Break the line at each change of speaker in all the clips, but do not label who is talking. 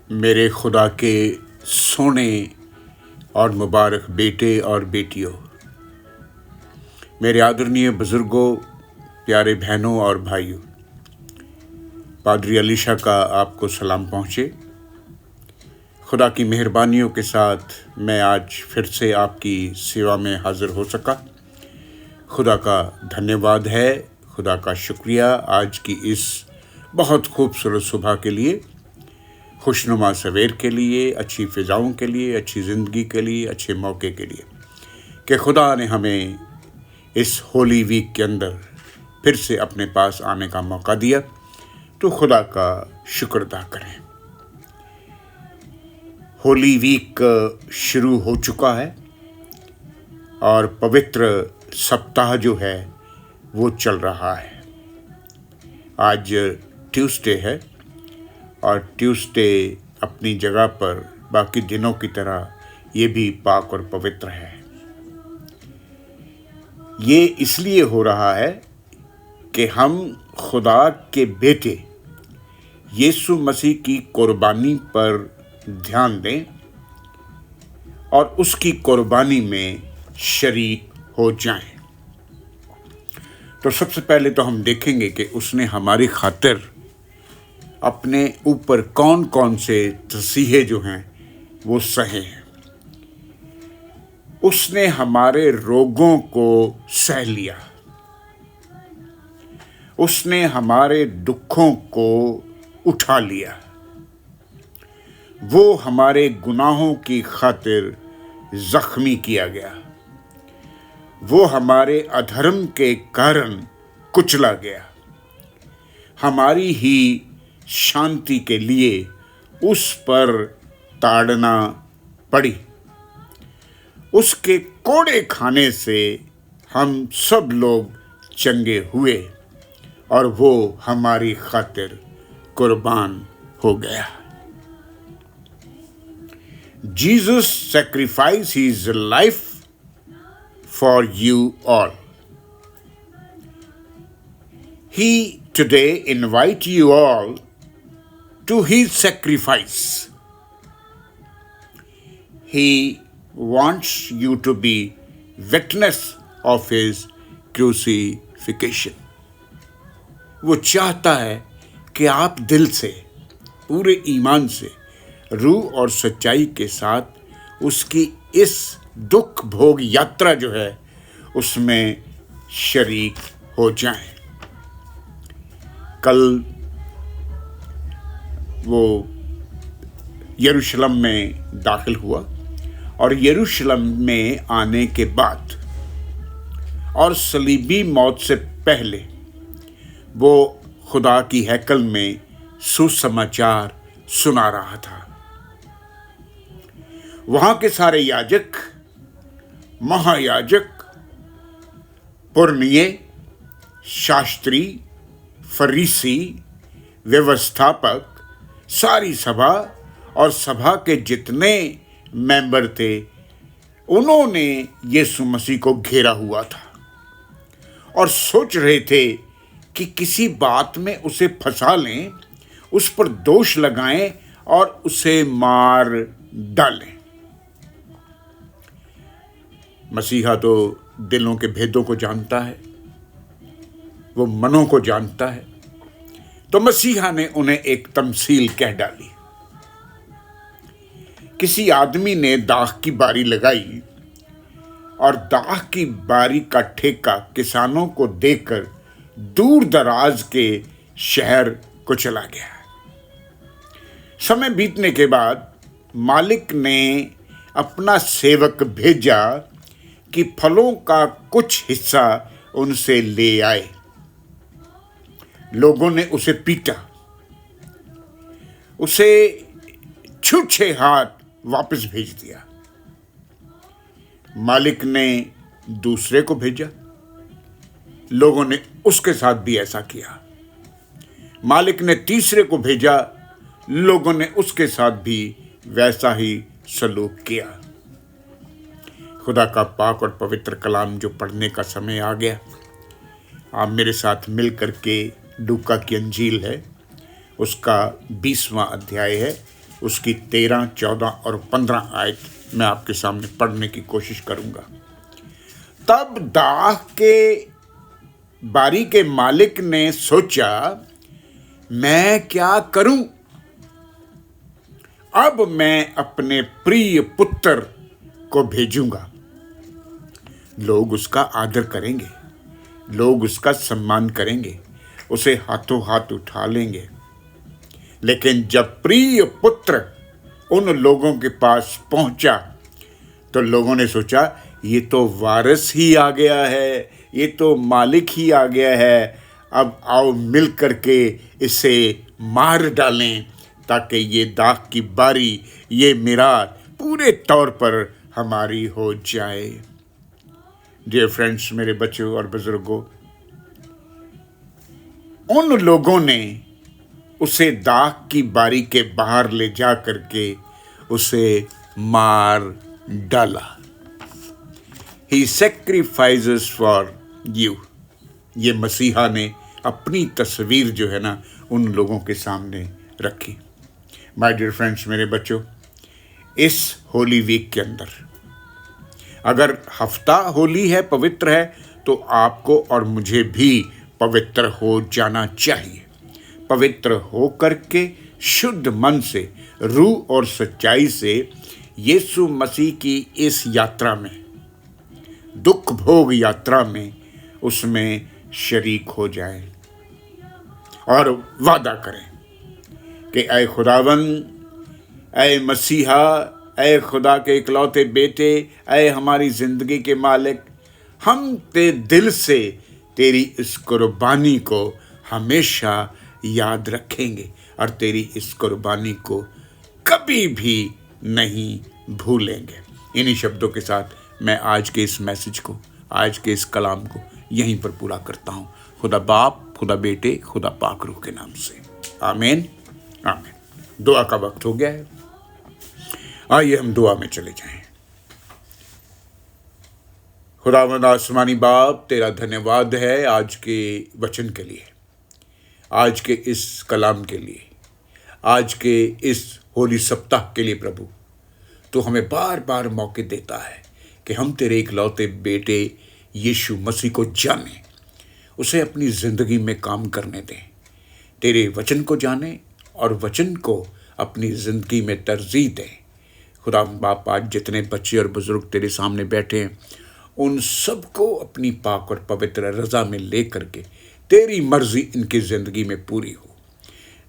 मेरे खुदा के सोने और मुबारक बेटे और बेटियों, मेरे आदरणीय बुज़ुर्गों, प्यारे बहनों और भाइयों, पादरी अलीशा का आपको सलाम पहुँचे। खुदा की मेहरबानियों के साथ मैं आज फिर से आपकी सेवा में हाज़िर हो सका। खुदा का धन्यवाद है, खुदा का शुक्रिया आज की इस बहुत खूबसूरत सुबह के लिए, खुशनुमा सवेर के लिए, अच्छी फ़िज़ाओं के लिए, अच्छी ज़िंदगी के लिए, अच्छे मौके के लिए कि खुदा ने हमें इस होली वीक के अंदर फिर से अपने पास आने का मौका दिया। तो खुदा का शुक्र अदा करें। होली वीक शुरू हो चुका है और पवित्र सप्ताह जो है वो चल रहा है। आज ट्यूसडे है और ट्यूसडे अपनी जगह पर बाकी दिनों की तरह ये भी पाक और पवित्र है। ये इसलिए हो रहा है कि हम खुदा के बेटे यीशु मसीह की कुर्बानी पर ध्यान दें और उसकी कुर्बानी में शरीक हो जाएं। तो सबसे पहले तो हम देखेंगे कि उसने हमारी खातिर अपने ऊपर कौन कौन से तसीहे जो हैं वो सहे हैं। उसने हमारे रोगों को सह लिया, उसने हमारे दुखों को उठा लिया, वो हमारे गुनाहों की खातिर जख्मी किया गया, वो हमारे अधर्म के कारण कुचला गया, हमारी ही शांति के लिए उस पर ताड़ना पड़ी। उसके कोड़े खाने से हम सब लोग चंगे हुए और वो हमारी खातिर कुर्बान हो गया। Jesus sacrificed his life for you all. He today invite you all to his sacrifice. He wants you to be witness of his crucifixion. वो चाहता है कि आप दिल से, पूरे ईमान से, रूह और सच्चाई के साथ उसकी इस दुख भोग यात्रा जो है उसमें शरीक हो जाएं। कल वो यरूशलेम में दाखिल हुआ और यरूशलेम में आने के बाद और सलीबी मौत से पहले वो खुदा की हैकल में सुसमाचार सुना रहा था। वहाँ के सारे याजक, महायाजक, पुरनिये, शास्त्री, फरीसी, व्यवस्थापक, सारी सभा और सभा के जितने मेंबर थे, उन्होंने यीशु मसीह को घेरा हुआ था और सोच रहे थे कि किसी बात में उसे फंसा लें, उस पर दोष लगाएं और उसे मार डालें। मसीहा तो दिलों के भेदों को जानता है, वो मनों को जानता है। तो मसीहा ने उन्हें एक तमसील कह डाली। किसी आदमी ने दाख की बारी लगाई और दाख की बारी का ठेका किसानों को देकर दूर दराज के शहर को चला गया। समय बीतने के बाद मालिक ने अपना सेवक भेजा कि फलों का कुछ हिस्सा उनसे ले आए। लोगों ने उसे पीटा, उसे छूछे हाथ वापस भेज दिया। मालिक ने दूसरे को भेजा, लोगों ने उसके साथ भी ऐसा किया। मालिक ने तीसरे को भेजा, लोगों ने उसके साथ भी वैसा ही सलूक किया। खुदा का पाक और पवित्र कलाम जो पढ़ने का समय आ गया, आप मेरे साथ मिल करके लूका की अंजील है, उसका 20वां अध्याय है उसकी 13, 14 और 15 आयत मैं आपके सामने पढ़ने की कोशिश करूंगा। तब दाख के बारी के मालिक ने सोचा, मैं क्या करूं? अब मैं अपने प्रिय पुत्र को भेजूंगा। लोग उसका आदर करेंगे, लोग उसका सम्मान करेंगे, उसे हाथों हाथ उठा लेंगे। लेकिन जब प्रिय पुत्र उन लोगों के पास पहुंचा तो लोगों ने सोचा, ये तो वारिस ही आ गया है, ये तो मालिक ही आ गया है। अब आओ मिल करके इसे मार डालें ताकि ये दाख की बारी, ये मिराद पूरे तौर पर हमारी हो जाए। डियर फ्रेंड्स, मेरे बच्चों और बुजुर्गों, उन लोगों ने उसे दाख की बारी के बाहर ले जा करके उसे मार डाला। He sacrifices for you। ये मसीहा ने अपनी तस्वीर जो है ना उन लोगों के सामने रखी। माय डियर फ्रेंड्स, मेरे बच्चों, इस होली वीक के अंदर अगर हफ्ता होली है, पवित्र है, तो आपको और मुझे भी पवित्र हो जाना चाहिए। पवित्र हो करके शुद्ध मन से, रूह और सच्चाई से यीशु मसीह की इस यात्रा में, दुख भोग यात्रा में, उसमें शरीक हो जाएं और वादा करें कि ऐ खुदावन, ऐ मसीहा, ऐ खुदा के इकलौते बेटे, ऐ हमारी ज़िंदगी के मालिक, हम ते दिल से तेरी इस कुर्बानी को हमेशा याद रखेंगे और तेरी इस कुर्बानी को कभी भी नहीं भूलेंगे। इन्हीं शब्दों के साथ मैं आज के इस मैसेज को, आज के इस कलाम को यहीं पर पूरा करता हूँ। खुदा बाप, खुदा बेटे, खुदा पाक रूह के नाम से, आमीन आमीन। दुआ का वक्त हो गया है, आइए हम दुआ में चले जाएं। खुदावंद आसमानी बाप, तेरा धन्यवाद है आज के वचन के लिए, आज के इस कलाम के लिए, आज के इस होली सप्ताह के लिए। प्रभु, तो हमें बार बार मौके देता है कि हम तेरे इकलौते बेटे यीशु मसीह को जानें, उसे अपनी ज़िंदगी में काम करने दें, तेरे वचन को जानें और वचन को अपनी ज़िंदगी में तरजीह दें। खुदा बाप, आज जितने बच्चे और बुज़ुर्ग तेरे सामने बैठे हैं, उन सबको अपनी पाक और पवित्र रज़ा में ले करके तेरी मर्ज़ी इनकी ज़िंदगी में पूरी हो।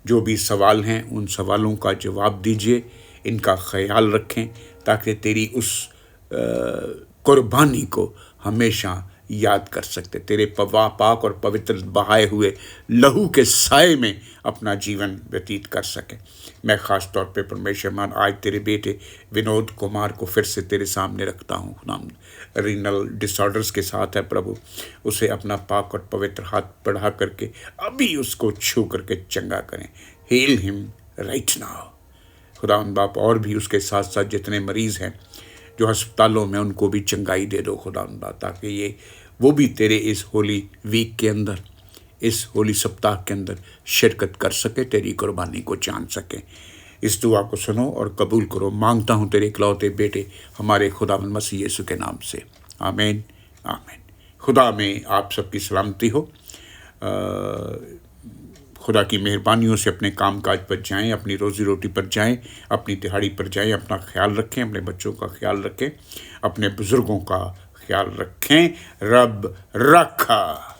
जो भी सवाल हैं, उन सवालों का जवाब दीजिए, इनका ख्याल रखें, ताकि तेरी उस कुर्बानी को हमेशा याद कर सकते, तेरे पाक और पवित्र बहाए हुए लहू के साए में अपना जीवन व्यतीत कर सके। मैं ख़ास तौर पे परमेश्वर मान आज तेरे बेटे विनोद कुमार को फिर से तेरे सामने रखता हूँ। नाम रीनल डिसऑर्डर्स के साथ है प्रभु, उसे अपना पाक और पवित्र हाथ बढ़ा करके अभी उसको छू करके चंगा करें। Heal him right now. खुदावंद बाप, और भी उसके साथ साथ जितने मरीज़ हैं जो अस्पतालों में, उनको भी चंगाई दे दो खुदावंद बाप, ताकि वो भी तेरे इस होली वीक के अंदर, इस होली सप्ताह के अंदर शिरकत कर सके, तेरी कुर्बानी को जान सके। इस दुआ को सुनो और कबूल करो। मांगता हूँ तेरे इकलौते बेटे हमारे खुदावंद मसीह यीशु के नाम से, आमीन आमीन। खुदा में आप सबकी सलामती हो। खुदा की मेहरबानियों से अपने कामकाज पर जाएं, अपनी रोज़ी रोटी पर जाएं, अपनी दिहाड़ी पर जाएं। अपना ख्याल रखें, अपने बच्चों का ख्याल रखें, अपने बुज़ुर्गों का ख्याल रखें। रब रखा।